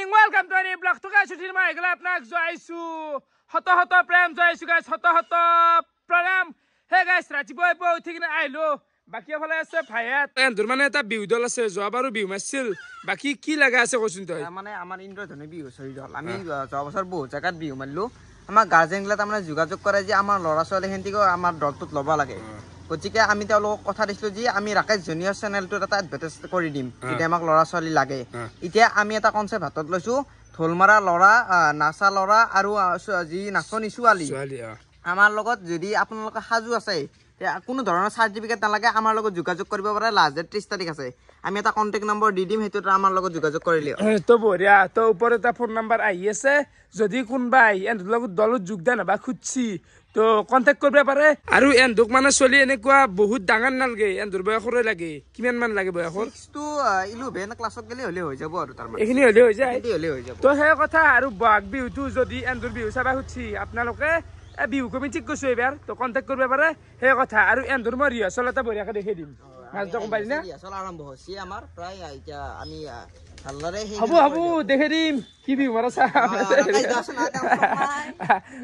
morning, welcome to any blog. To guys, today my glad nak joisu. Hoto prem joisu guys. Hoto pranam. Hey guys, Rajiboy boy thikina ailo. Baki phale ase phayat. Endur mane eta biudol ase joabaru biu masil. Baki ki laga ase kosun toy. মানে আমার ইন্দ্রধনুর বিহু সহিদল আমি জবছর বহু জায়গাত বিহু মারলো আমার গার্জেনগুলা তামানে যোগাযোগ করে যে আমার লৰা ছোৱালী হেন্তিকো আমাৰ দলটোত লব লাগে গতিকে আমি তেওঁলোকক কথা দিছিলো যে আমি ৰাকেশ জুনিয়ৰ চেনেলটোত এটা এডভাৰটাইজ কৰি দিম যেতিয়া আমাক লৰা ছোৱালী লাগে এতিয়া আমি এটা কনসেপ্ট হাতত লৈছো ঢোলমাৰা লৰা নাচা লৰা আৰু যি নাচনী ছোৱালী আমাৰ লগত যদি আপোনালোক হাজু আছে কোনো ধৰণৰ সাৰ্টিফিকেট নালাগে আমাৰ লগত যোগাযোগ কৰিব পাৰে লাষ্ট ডেট 30 তাৰিখ আছে আমি এটা কন্টাক্ট নম্বৰ দি দিম হেতুত আমাৰ লগত যোগাযোগ কৰিলে তো বঢ়িয়া তো ওপৰত এটা ফোন নম্বৰ আহি আছে যদি কোনবাই এন্ডৰ লগত দলত যোগদান বা খুচি তো কন্টাক্ট কৰিব পাৰে আৰু এন্ডক মানে চলি এনেকুৱা বহুত ডাঙৰ নালগে এন্ডৰ বয়সৰে লাগে কিমান মান লাগে বয়সৰ 6 to 11 ক্লাছত গলে হলে হৈ যাব আৰু তাৰ মানে এখিনি হলে হৈ যায় হৈ যাব তো সেই কথা আৰু বাগ বিহুটো যদি এন্ডৰ বিহু চাবা খুচি আপোনালোকে বিহু কমিটিক কৈছো এবাৰ তো কন্টাক্ট কৰিব পাৰে সেই কথা আৰু এন্ডৰ মই ৰিহাৰ্সল এটা বঢ়িয়াকে দেখাই দিম মাজটো কম পাৰি না ৰিহাৰ্সল আৰম্ভ হৈছে আমাৰ প্ৰায় এতিয়া আমি হাল্লাৰে হবু দেখাই দিম কি বিহু মাৰা চা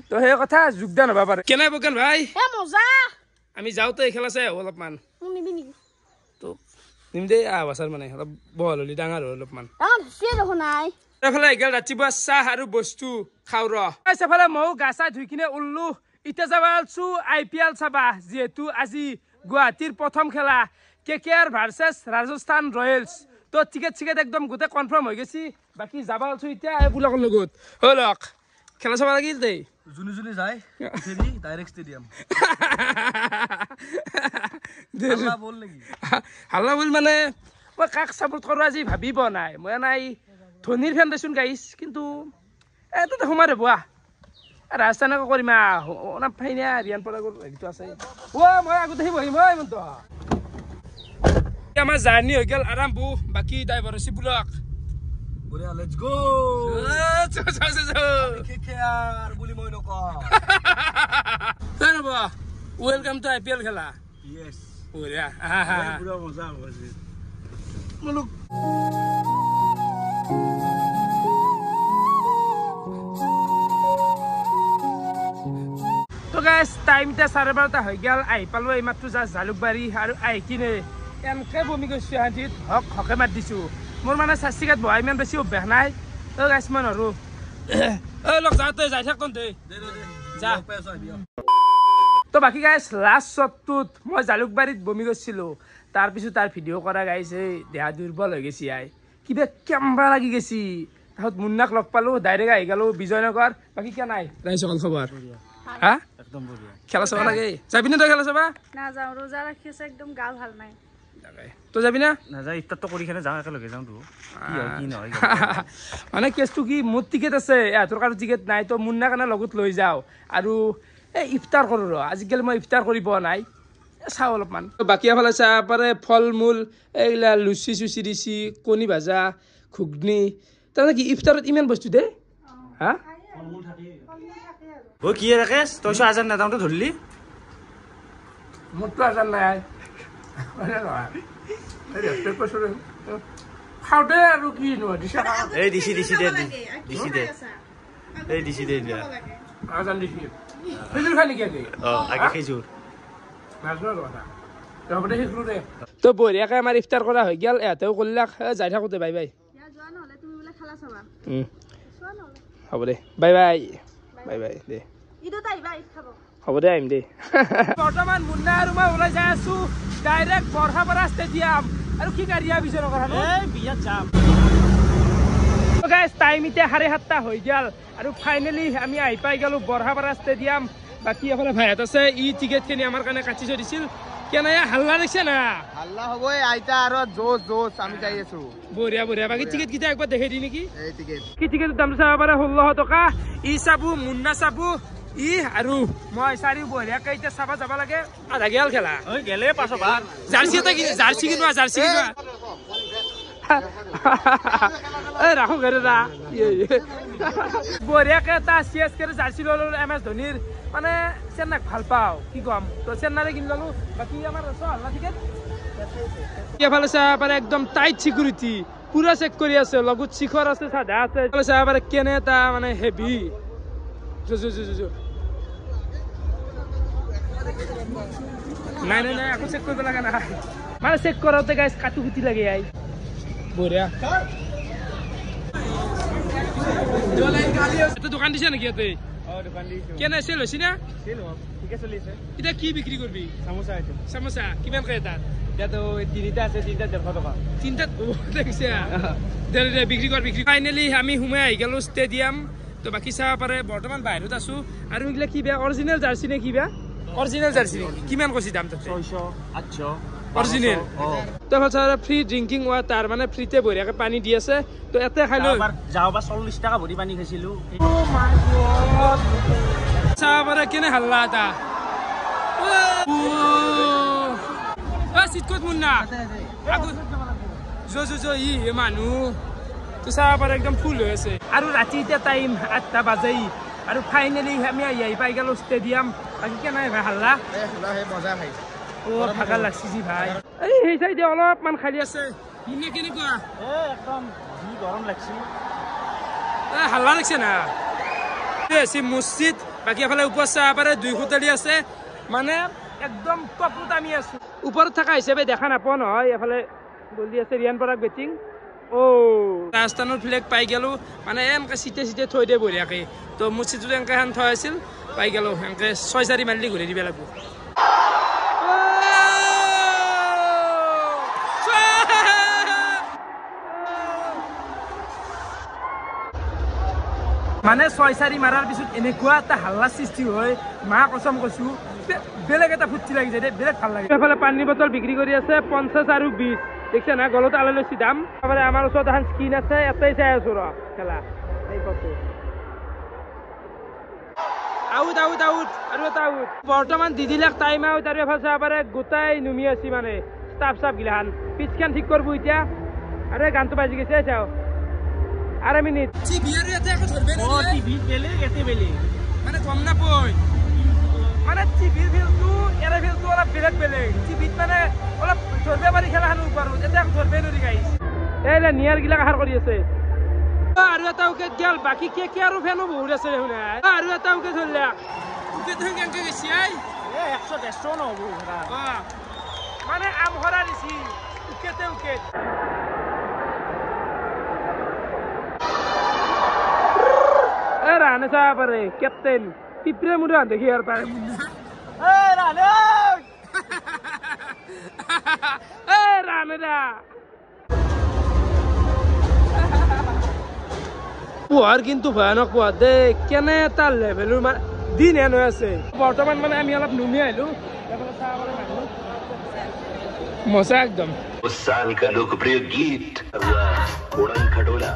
তো সেই কথা যোগদান হবা পাৰে কেনে বকেন ভাই এ মজা আমি যাওতে এই খেলা চাই অলপমান নিবি নেকি তো নিম দে আৱাছৰ মানে অলপ বহল হলি ডাঙৰ অলপমান সে দেখো নাই এফালে গেল ৰাতিপুৱা চাহ আৰু বস্তু খাও ৰ এফালে মৌ গাছা ধুই কিনে উল্লু ইটা যাবালছো IPL চাবা যেহেতু আজি গুৱাহাটীৰ প্ৰথম খেলা KKR ভাৰ্চেছ ৰাজস্থান ৰয়েলছ তো টিকেট একদম গোটে কনফাৰ্ম হৈ গেছি বাকি যাবালছো ইটা বুলাকৰ লগত হলক খেলা চাবা লাগিল দেই জুনি যায় ডাইৰেক্ট ষ্টেডিয়াম হাল্লা বল নেকি হাল্লা বল মানে মই কাক সাপোৰ্ট কৰো আজি ভাবিব নাই মই নাই ধোনিৰ ফেন দেচোন গাইছ কিন্তু এটো সোমাৰে বুৱা ৰাজস্থানক কৰিমা না ফাইনা ৰিয়ান পৰাগৰ হেৰিটো আছে ও মই আগতে বহিম মই মন্ত আমাৰ জাৰ্নি হৈ গেল আৰাম বু বাকি ড্ৰাইভাৰ আছে বুলক বঢ়িয়া লেটস গো KKR বুলি মই নকওঁ ধন্যবাদ ওয়েলকাম টু IPL খেলা ইয়েস বঢ়িয়া পুৰা মজা হৈছে মুলুক তো গাইস টাইমটা 12:30 হৈ গেল আহি পালো এই মাত্ৰ জালুকবাৰী আৰু আহি কিনে এনকে বমি গৈছো হাঁচিত হকে মাত দিছো মোৰ মানে চাচিকাত বহা ইমান বেছি অভ্যাস নাই তো গাইস মই নৰো লগ যাওঁতে যাই থাক তই যা তো বাকি গাইস লাষ্ট শ্বটটোত মই জালুকবাৰীত বমি গৈছিলো তাৰপিছত তাৰ ভিডিঅ' কৰা গাইছ এই দেহা দুৰ্বল হৈ গেছি আই কিবা কেম্বা লাগি গেছি তাহত মুন্নাক লগ পালো ডাইৰেক্ট আহি গেলো বিজয়নগৰ বাকি কিয় নাই ৰাইজ সকল খবৰ হা একদম বঢ়িয়া খেলা চাব লাগে যাবি না তই খেলা চাবা না যাও রোজা রাখিছে একদম গা ভাল নাই তই যাবি না নাযায় ইফতাৰটো কৰি কিনে যাওঁ একেলগে যাওঁ তো কি হয় কি নহয় মানে কেছটো কি মোৰ টিকেট আছে এহঁতৰ কাৰণে টিকেট নাই তো মুন্না কাৰণে লগত লৈ যাওঁ আৰু এই ইফতাৰ কৰোঁ ৰ আজিকালি মই ইফতাৰ কৰি পোৱা নাই চাওঁ অলপমান বাকী এফালে চাহ পাৰে ফল মূল এইগিলা লুচি চুচি দিছি কণী ভাজা ঘুগনি তাৰমানে কি ইফতাৰত ইমান বস্তু দে হা ও কি ৰাকেশ তই আজান নেদাওঁতে ধৰিলি মোৰতো আজান নাই খাওঁতে আৰু কি এই দিছি দে আজান দিছি খেজুৰ খাই নেকি আগে খেজুৰ তো বঢ়িয়াকে আমাৰ ইফতাৰ কৰা হৈ গেল এহঁতেও কৰিলাক যাই থাকোঁতে বাই বাই হ'ব দে বাই দে হ'ব দে আহিম দে বৰ্তমান মুন্না আৰু মই ওলাই যাই আছো ডাইৰেক্ট বৰহাপাৰা ষ্টেডিয়াম আৰু কি গাড়ী বিচৰা কৰা বিয়াত যাম গাইছ টাইম এতিয়া 7:30 হৈ গেল আৰু ফাইনেলি আমি আহি পাই গেলো বৰহাপাৰা ষ্টেডিয়াম বাকি এফালে ভাইহঁত আছে ই টিকেটখিনি আমাৰ কাৰণে কাটি থৈ দিছিল কেনে হাল্লা দেখিছে না হাল্লা হ'বই আইতা আৰু জোচ আমি যাই আছো বঢ়িয়া বাকি টিকেট কেইটা একবাৰ দেখাই দি নেকি এই টিকেট কি টিকেটৰ দামটো চাব পাৰে 1600 টকা ই চাবু মুন্না চাবু ই আৰু মই চাৰিও বঢ়িয়াকে এতিয়া চাব যাব লাগে আধা গেল খেলা গেলে পাছ ভাগ জাৰ্চি কিনোৱা এই ৰাখো ঘৰে যা বঢ়িয়াকে এটা CSK জাৰ্চি ললো MS ধোনিৰ মানে চেন্নাইক ভাল পাওঁ কি কম তো চেন্নাইৰে কিনি ললো বাকি আমাৰ হাল্লা টিকেট এফালে চাহ পাৰে একদম টাইট সিকিউৰিটি পুৰা চেক কৰি আছে লগত শিখৰ আছে সাদা আছে চাব পাৰে কেনে এটা মানে হেভি নাই নাই নাই আকৌ চেক কৰিব লগা নাই মানে চেক কৰোঁতে গাইছ কাটু কুটি লাগে আই বঢ়িয়া এটা দোকান দিছে নেকি ইয়াতে কেনে চেল হৈছে না এতিয়া কি বিক্ৰী কৰিবি চামোচা কিমান কয় তাত তিনিটা আছে তিনিটা 150 টকা তিনিটা দেখিছে দে বিক্ৰী কৰ বিক্ৰী ফাইনেলি আমি সোমাই আহি গ'লো ষ্টেডিয়াম তো বাকী চাব পাৰে বৰ্তমান বাহিৰত আছো আৰু এইগিলা কি বেয়া অৰিজিনেল জাৰ্চি নে কি বেয়া অৰিজিনেল জাৰ্চি নেকি কিমান কৈছি দাম তাতে 600 800 অৰিজিনেল তো চাৰ ফ্ৰী ড্ৰিংকিং ৱাটাৰ মানে ফ্ৰীতে বঢ়িয়াকে পানী দি আছে তো এতে খাই লৈ যাওবা 40 টাকা ভৰি পানী খাইছিলো চাব পাৰে কেনে হাল্লা এটা চিটকত মুন্না ই মানুহ তো চাব পাৰে একদম ফুল হৈ আছে আৰু ৰাতি এতিয়া টাইম 8টা বাজে আৰু ফাইনেলি আমি আহি পাই গ'লো ষ্টেডিয়াম বাকী কেনে ভাই হাল্লা মজা ভাইছে ভাগৰ লাগছি যি ভাই এই সেই চাইডে অলপমান খালি আছে মুন্না কেনেকুৱা একদম যি গৰম লাগছি হাল্লা লাগছে না মছজিদ বাকী এফালে ওপৰত চাব পাৰে 2 খুঁটালি আছে মানে একদম টপত আমি আছো ওপৰত থকা হিচাপে দেখা নাপাওঁ নহয় এফালে গলি আছে ৰিয়ান পৰাগ বেটিং ৰাজস্থানৰ ফ্লেগ পাই গ'লো মানে এনেকৈ চিটে চিটে থৈ দিয়ে বঢ়িয়াকৈ তো মছজিদটো এনেকৈ এখন থৈ আছিল পাই গ'লো এনেকৈ 6-4 মাইল দি ঘূৰি দিব লাগিব মানে 6-4 মাৰাৰ পিছত এনেকুৱা এটা হাল্লা সৃষ্টি হয় মা কসম কৈছো বেলেগ এটা ফুৰ্তি লাগি যায় বেলেগ ভাল লাগে এফালে পানী বটল বিক্ৰী কৰি আছে 50 আৰু 20 দেখছে না গলত আলাই লৈছি দাম তাৰপৰে আমাৰ ওচৰত এখন স্ক্ৰীন আছে এটাই চাই আছো ৰ খেলা এই কত আউট আউট আউট আৰু এটা আউট বৰ্তমান দি দিলাক টাইম আউট আৰু এফালে চাব পাৰে গোটাই নুমি আছি মানে ষ্টাফ গিলাখান পিচখান ঠিক কৰব এতিয়া আৰু গানটো বাজি গৈছে চাও আৰু মিনিট টিভি আৰু এটা আকৌ ধৰবে ও টিভি বেলে এতে বেলে মানে গম নাপয় মানে টিভিৰ ভিউটো এৰে ভিউটো অলপ বেলেগ বেলেগ টিভিত মানে অলপ ধৰবে পাৰি খেলাখানো পাৰো এতিয়া ধৰবে নৰি গাইছ এই নিয়াৰ গিলা কাহাৰ কৰি আছে আৰু এটা উইকেট গেল বাকি কে আৰু ফেনো বহুত আছে দেখোন আৰু এটা উইকেট ধৰলা উইকেট ধৰি কেনেকে গৈছি আই 100 নহব মানে আম হৰা দিছি উইকেটে উইকেট ৰানে চাব পাৰে কেপ্টেইন পিপৰে মুৰা দেখি আৰু পাৰে ৰানেদা পোহাৰ কিন্তু ভয়ানক পোহাৰ দে কেনে এটা লেভেলৰ দিন এন হৈ আছে বৰ্তমান মানে আমি অলপ নুমি আহিলো মজা একদম उस साल का लोकप्रिय गीत उड़न खटोला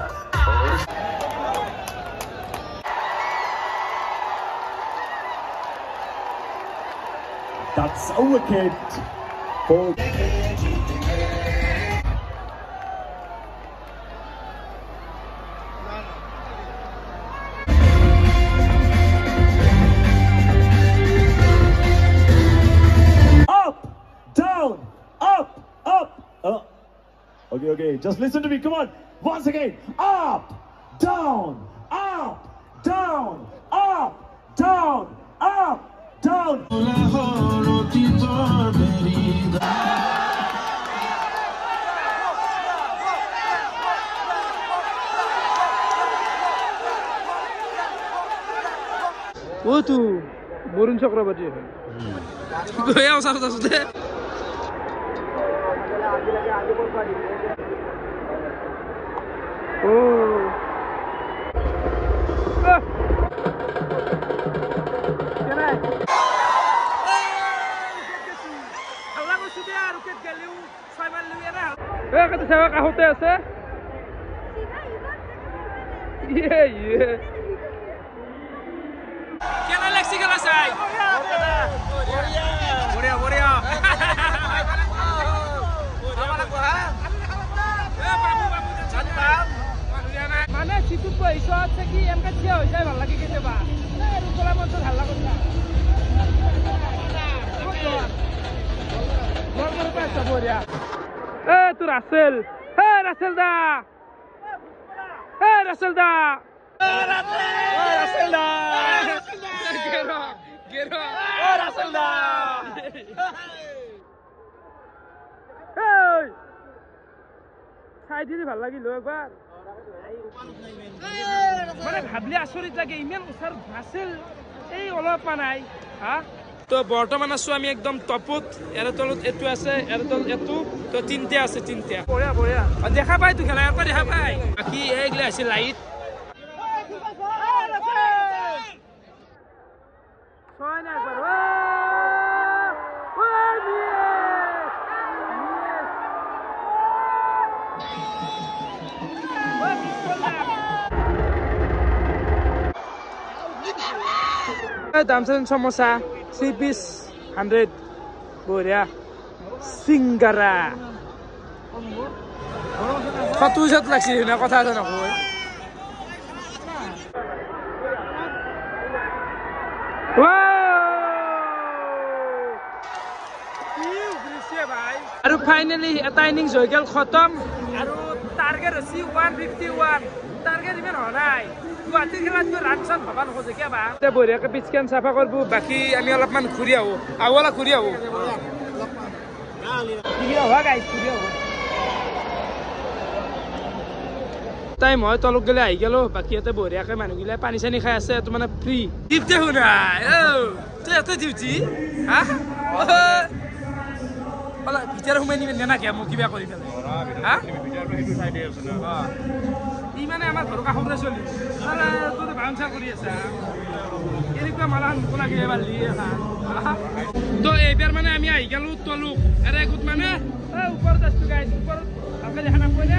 That's a wicket for up, down, up, up. Okay. Just listen to me. Come on. Once again. Up, down, up, down, up, down, up, down. ও তু বরুণ চক্রবর্তী গয়া ওসার আসতে ও কেনে আল্লাহ কো সুদে আর উইকেট গেলিও 6 মান লইয়া না এ কত সেবা কাহতে আছে ইয়ে কেনা লাগছে খেলা চাই বঢ়িয়া মানে চিটুত বহিছ কি এনেকে থিয়া হৈ যায় ভাল লাগে কেতিয়াবা ৰুকলা মঞ্চত হাল্লা কৰিছা বঢ়িয়া তোৰ আছিল ৰাসেল দা ৰাসেল দা ৰাসেল দা গেৰো গেৰো ৰাসেল দা চাই দিদি ভাল লাগিল একবাৰ মানে ভাবলে আচৰিত লাগে ইমান ওচৰত নাছিল এই অলপমান নাই হা তো বৰ্তমান আছো আমি একদম টপত এর তলত এটু আছে এর তলত এটু তো তিনটে আছে তিনটে বঢ়িয়া বঢ়িয়া দেখা পাই তো খেলা ইয়াৰ পৰা দেখা পাই বাকি এইগিলা আছে লাইট ছয় না একবার দামচান সমোসা 3 piece 100 বঢ়িয়া সিঙ্গারা কত উজত লাগছে না কথা আছে নকয় আৰু ফাইনালি এটা ইনিংস হৈ গেল খতম আৰু টাৰ্গেট হৈছে 151 টাৰ্গেট ইমান হোৱা নাই গুৱাহাটীৰ খেলাত ৰান চান ভবা নোখোজে কিবা বঢ়িয়াকে পিচকেন চাফা কৰিব বাকী আমি অলপমান ঘূৰি আহো আহলা ঘূৰি আহো তাই মই তলক গেলে আহি গেলো বাকী ইয়াতে বঢ়িয়াকে মানুহগিলা পানী চানী খাই আছে তো মানে ফ্ৰী ডিউটি শুনা তই ইয়াতে ডিউটি হা ভিতৰে সোমাই নিবি নেনাকে মোক কিবা কৰি পেলাই ই মানে আমাৰ ঘৰৰ কাষতে চলি তোৰ বাউন্সাৰ কৰি আছে এনেকুৱা মালাহান মোক লাগে এবাৰ লিয়ে তো এইবাৰ মানে আমি আহি গেলো তলুক আৰু এগুত মানে ওপৰত আছো গাইছ ওপৰত ভালকে দেখা নাপাই না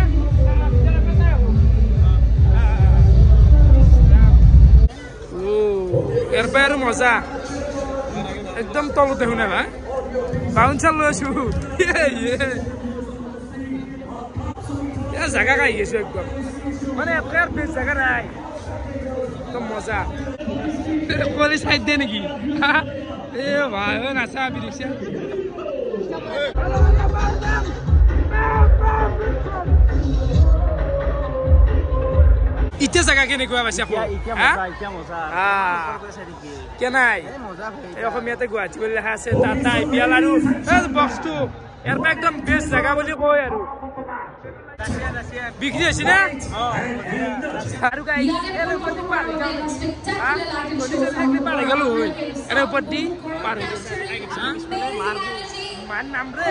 এৰ পৰ আৰু মজা একদম তলতে শুনে ভাই বাউন্সার লৈ আছো জায়গা খাই গেছো একদম মানে এটার বেশ জায়গা নাই একদম মজা কলি সাইড দে নাকি এ ভাই নাচা বিরিক্সা ইতে জায়গা কেনেকুৱা পাইছে কেনাই এই অসমীয়াতে গুৱাহাটী বুলি লেখা আছে টাটা IPL আৰু বক্সটো ইয়াৰ পৰা একদম বেষ্ট জাগা বুলি কয় আৰু বিক্ৰী হৈছে না আৰু গেলো এনে ওপৰত দি পাৰ হৈ মান নাম ৰে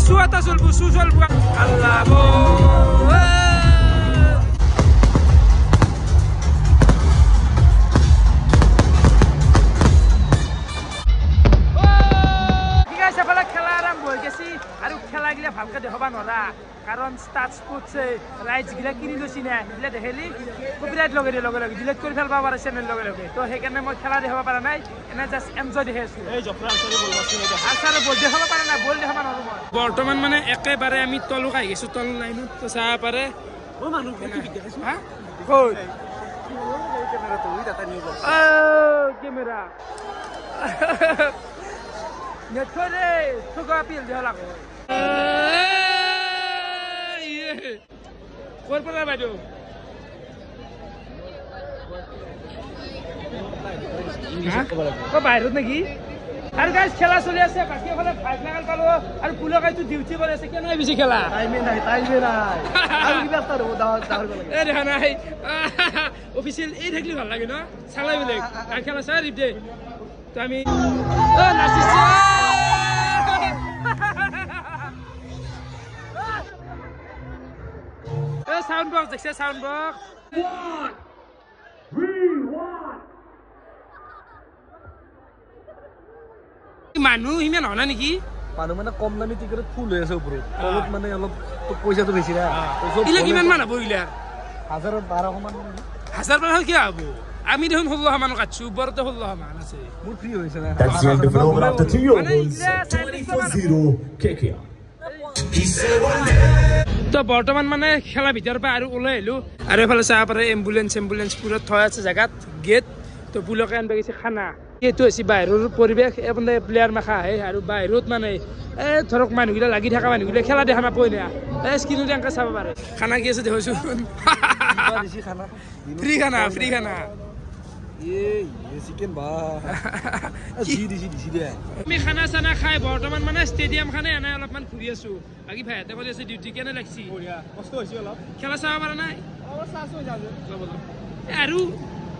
Suata sulbu susul buat Allah bo. Kita sebelah খেলা আৰম্ভ হৈ গেছি আৰু খেলা গিলা ভালকে দেখাবা নৰা কাৰণ ষ্টাৰ্ট স্পৰ্টছে ৰাইটস গিলা কিনি লৈছি না গিলা দেখালি কপিৰাইট লগে লগে ডিলিট কৰি ফেলবা পাৰা চেনেল লগে লগে তো সেইকাৰণে মই খেলা দেখাব পাৰা নাই এনে জাস্ট এনজয় দেখি আছো এই জফৰা আনসাৰে বল বাছি আনসাৰে বল দেখাব পাৰা নাই বল দেখাব নৰো মই বৰ্তমান মানে একেবাৰে আমি তলক আহি গেছো তল লাইনত তো চাহ পাৰে ও মানুহ কি দেখাইছো হা কই ক্যামেরা তো ওই দাতা নিব ক্যামেরা নেট করে তোকে আপিল দেয়া লাগো কোন পড়া বাইদো ও বাইরত নাকি আর গাইস খেলা চলি আছে বাকি ওখানে 5 লাখ পালো আর পুলো গাইতো ডিউটি করে আছে কেন বেশি খেলা টাইমে নাই আর কি ব্যস্ত হবো দাওয়ার এ দেখা নাই অফিশিয়াল এই থাকলি ভালো লাগে না চালাই বলে আর খেলা চাই রিপ দে তো আমি ও নাচিছে সাউন্ড বক্স দেখছে সাউন্ড বক্স মানুহ ইমান হনা নেকি মানুহ মানে কম দামী টিকেট ফুল হৈ আছে ওপৰত তলত মানে অলপ পইচাটো বেছি না ইলে কিমান মান হ'ব ইলা 1000-1200 মান 1000 কি হ'ব আমি দেখোন 16 মান কাটছো ওপৰতে 16 মান আছে মোৰ ফ্ৰী হৈছে না That's the end of it over after 2 overs. 24-0 KKR. তো বৰ্তমান মানে খেলা ভিতৰৰ পৰা আৰু ওলাই আহিলো আৰু এফালে চাহ পাৰে এম্বুলেন্স পুৰা থৈ আছে জাগাত গেট তো পুলকে আনবা গৈছে খানা এইটো হৈছে বাহিৰৰ পৰিৱেশ মানে প্লেয়াৰ মাখা আহে আৰু বাহিৰত মানে ধৰক মানুহগিলা লাগি থকা মানুহগিলা খেলা দেখা নাপায় না স্ক্ৰীণতে এনেকৈ চাব পাৰে খানা কি আছে দেখিছোঁ ফ্ৰী খানা চিকেন বা আমি খানা চানা খাই বৰ্তমান মানে ষ্টেডিয়াম খানে এনে অলপমান ঘূৰি আছো বাকী ভাইহঁতে কৰি আছে ডিউটি কেনে লাগছি কষ্ট হৈছে অলপ খেলা চাব পৰা নাই আৰু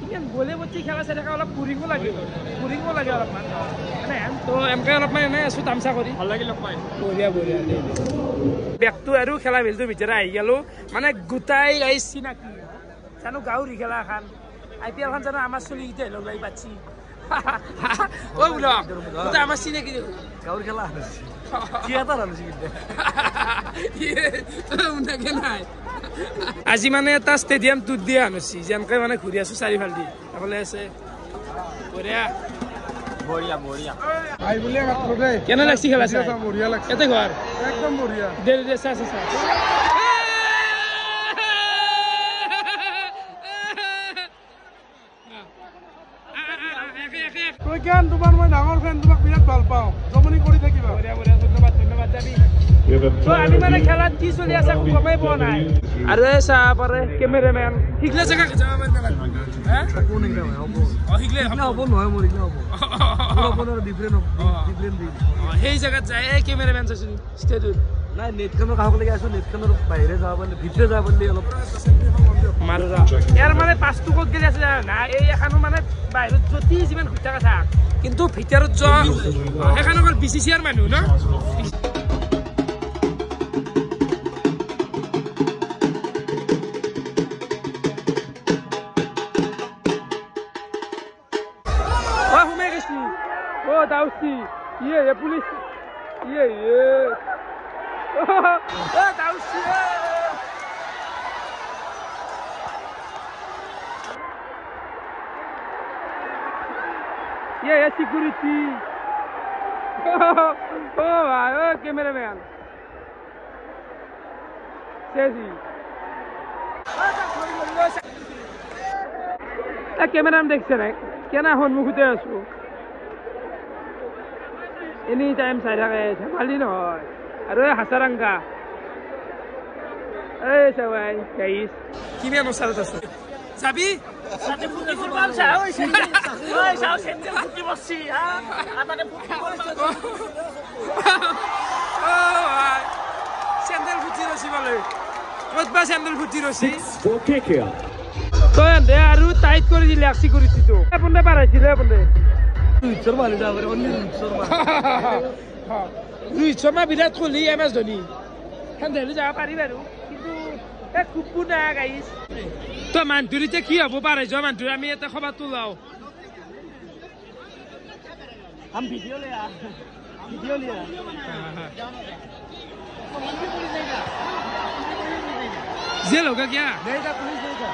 ইমান গ'লে বটি খেলা চাই থকা অলপ ফুৰিব লাগে অলপমান মানে তো এনেকৈ অলপমান এনে আছো তামচা কৰি ভাল লাগিল পাই বঢ়িয়া বেগটো আৰু খেলা বেলটোৰ ভিতৰত আহি গ'লো মানে গোটাই আহি চিনাকি জানো গাঁৱৰ খেলা এখন IPL খন জানো আমাৰ চলিকেইটাই লগ লাগি পাতিছি ঐ বোলো গোটেই আমাৰ চিনাকি গাঁৱৰ খেলা থিয়েটাৰ উনাকে নাই আজি মানে এটা ষ্টেডিয়াম টুৰ দিয়া আনিছি যেনেকৈ মানে ঘূৰি আছো চাৰিফাল দি এফালে আছে বঢ়িয়া কেনে লাগছি খেলা চাই বঢ়িয়া লাগছে এতে ঘৰ একদম বঢ়িয়া দে চা প্ৰজ্ঞান তোমাৰ মই ডাঙৰ ফেন তোমাক বিৰাট ভাল পাওঁ জমনি কৰি থাকিবা ধন্যবাদ যাবি আমি মানে খেলাত কি চলি আছে গমেই পোৱা নাই আৰু এই চাহ পাৰে কেমেৰামেন শিকলে জেগা যাব সেই জেগাত যায় এই কেমেৰামেন চাইছোঁ ষ্টেডিয়াম নাই নেটখনৰ কাষক লাগি আছো নেটখনৰ বাহিৰে যাব পাৰিলে ভিতৰে যাব পাৰিলে অলপ মাৰুৰা ইয়াৰ মানে পাঁচটো ক'ত গেলি আছে না এই এখানো মানে বাহিৰত যতি যিমান ঘূৰি থকা থাক কিন্তু ভিতৰত যোৱা সেইখন অকল BCCR মানুহ ন সোমাই গেছি দাউচি police দাউচি security. Cameraman. Crazy. Cameraman দেখছে না কেন সন্মুখতে আছো এনি টাইম চাই থাকে ধেমালি নহয় আৰু হাসাৰাংগা এই সবাই গাইস কিমান ওচৰত আছে যাবি চেন্দেল ফুটি ৰছি বলে ক'তবা চেন্দেল ফুটি ৰছি তই দে আৰু টাইট কৰি দিলে আক্সি কৰিছি তো আপুনি পাৰাইছিলে আপুনি ৰোহিত শৰ্মা হালি যাব পাৰে অনলি ৰোহিত শৰ্মা বিৰাট কোহলি MS ধোনী হেন যাব পাৰি বাৰু কিন্তু কুকু না গাইছ তো মানটুৰিতে কি হ'ব পাৰে যোৱা মানটুৰি আমি এটা খবৰ তোলাও हम वीडियो ले आ जेल होगा क्या नहीं था पुलिस नहीं था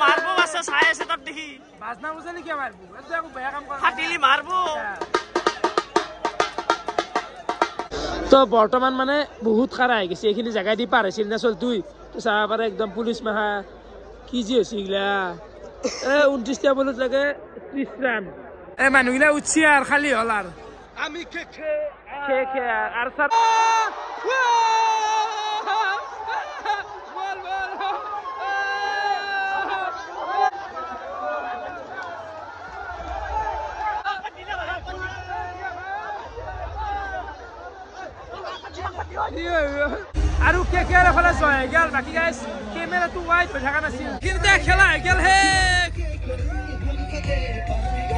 मारबो बस चाই আছে তোর দেখি বাজনা বুঝলি কি মারবো এত একো বেয়া কাম কৰা ফাটিলি মাৰবো তো বৰ্তমান মানে বহুত খাৰা হৈ গৈছে এইখিনি জেগা দি পাৰ হৈছিল না চল তুই চাব পাৰে একদম পুলিচ মাহা কি যি হৈছে এইগিলা 29টা বলত লাগে 30 ৰান এই মানুহগিলা উঠছি আৰু খালি হ'ল আৰু আমি খে আৰু স্যাৰ আৰু কে ফলে জয় গেল বাকি গাইস ক্যামেৰাটো ওয়াইড হৈ থকা নাছিল কিন্তু খেলা হৈ গেল হে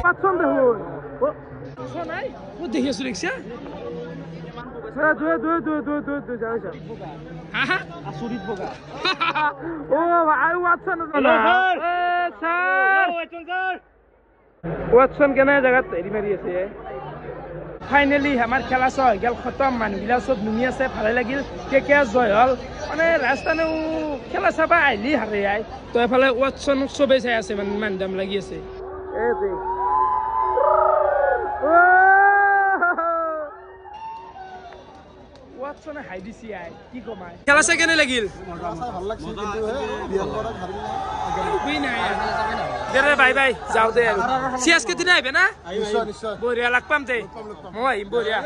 পাছন দেখো ও নাই ও দেখি আছো রিক্সা দু যাও হা আসুরিত বগা ও আই ওয়াটসন না এ স্যার ওয়াটসন কেনে জায়গাত হেৰি মাৰি আছে ফাইনালি আমাৰ খেলা হৈ গেল খতম মানুহগিলা চব নুমি আছে ভালে লাগিল কে জয় হল মানে ৰাজস্থানেও খেলা চাবা আহিলি হাৰে আই তো এফালে ওয়াটসন চবেই চাই আছে মানে মান দাম লাগি আছে চনে হাই দিছি আই কি কমাই খেলা চাই কেনে লাগিল বাই বাই যাও দে আৰু চিয়াজকে দিনা আহিবে না বঢ়িয়া লাগ পাম দে মই আহিম বঢ়িয়া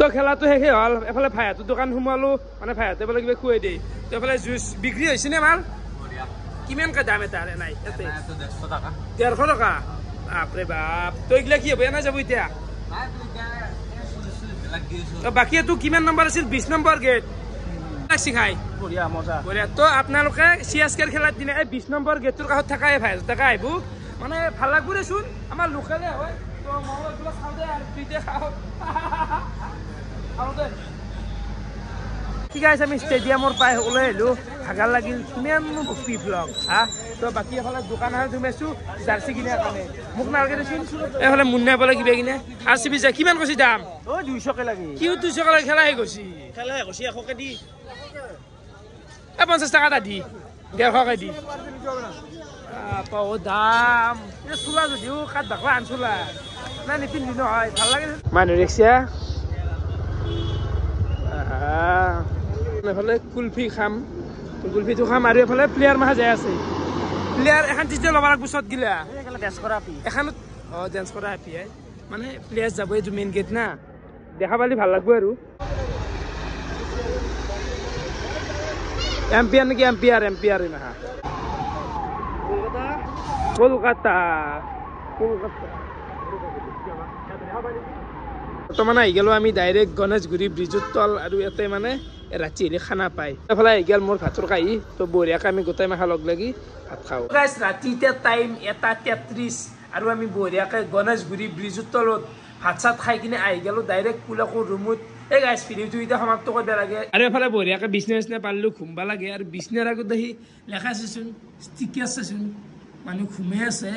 তো খেলাটো শেষে হল এফালে ভাইহাতৰ দোকান সোমালো মানে ভাইহাতে বোলে কিবা খুৱাই দিয়ে তো এফালে জুচ বিক্ৰী হৈছে নে মাল কিমানকে দাম এটা নাই 150 টকা বাপৰে বাপ তো এইগিলা কি হ'ব এনে যাব এতিয়া বাকী এইটো কিমান নম্বৰ আছিল 20 নম্বৰ গেট খাই বঢ়িয়া মজা বঢ়িয়া তো আপোনালোকে চিয়াজকেৰ খেলাৰ দিনা এই 20 নম্বৰ গেটটোৰ কাষত থাকাই ভাই থকা আহিব মানে ভাল লাগব দেচোন আমাৰ লোকেলে হয় তো মই এইবিলাক খাওঁ দে আৰু ফ্ৰীতে খাওঁ খাওঁ দে ঠিক আছে আমি ষ্টেডিয়ামৰ পাই ওলাই আহিলোঁ ভাগাৰ লাগিল কিমান ভক্তি ব্লগ হা তো বাকী এফালে দোকান আৰু সোমাইছোঁ জাৰ্চি কিনাৰ কাৰণে মোক নালাগে দেচোন এইফালে মুন্নাই বোলে কিবা কিনে আৰ চি বি যায় কিমান কৈছে দাম 200কে লাগে কি 200 কে লাগে খেলা হে গৈছি খেলা হে গৈছি 100কে দি 50 টকা এটা দি 150কে দি পাও দাম এই চোলা যদিও কাট বাকলা আনচোলা নাই নিপিন্ধি নহয় ভাল লাগে মানুহ ৰিক্সা এফালে কুলফি খাম কুলফিটো খাম আৰু এফালে প্লেয়াৰ মাহা যাই আছে প্লেয়াৰ এখন টিচাৰ ল'ব লাগব চত গিলা ডেন্স কৰা পি এখনত ডেন্স কৰা হেপি মানে প্লেয়াৰ যাব এইটো মেইন গেট না দেখা পালি ভাল লাগব আৰু এম্পিয়াৰ নেকি এম্পিয়াৰ মাহা কলকাতা বৰ্তমান আহি গেলো আমি ডাইৰেক্ট গণেশগুৰি ব্ৰিজৰ তল আৰু ইয়াতে মানে ৰাতি হেৰি খানা পায় এইফালে আহি গেল মোৰ ভাতৰ কাহি তো বঢ়িয়াকৈ আমি গোটেই মাখা লগ লাগি ভাত খাওঁ গাইছ ৰাতি এতিয়া টাইম 1:33 আৰু আমি বঢ়িয়াকৈ গণেশগুৰি ব্ৰিজৰ তলত ভাত চাত খাই কিনে আহি গেলো ডাইৰেক্ট পুলাকো ৰুমত এই গাইছ ভিডিঅ'টো এতিয়া সমাপ্ত কৰিব লাগে আৰু এফালে বঢ়িয়াকৈ বিজনেছ পাৰলো ঘুমবা লাগে আৰু বিজনেছৰ আগত আহি লেখা আছেচোন ষ্টিকাৰ আছেচোন মানুহ ঘুমে আছে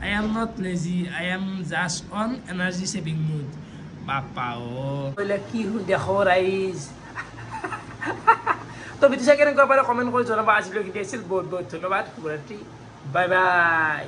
I am not lazy I am just on energy saving mode বাপা কি দেখো ৰাইজ তো ভিডিঅ' চাই কেনেকুৱা পাৰে কমেণ্ট কৰি জনাবা আজিলৈ কি আছিল বহুত বহুত ধন্যবাদ শুভৰাত্ৰি বাই বাই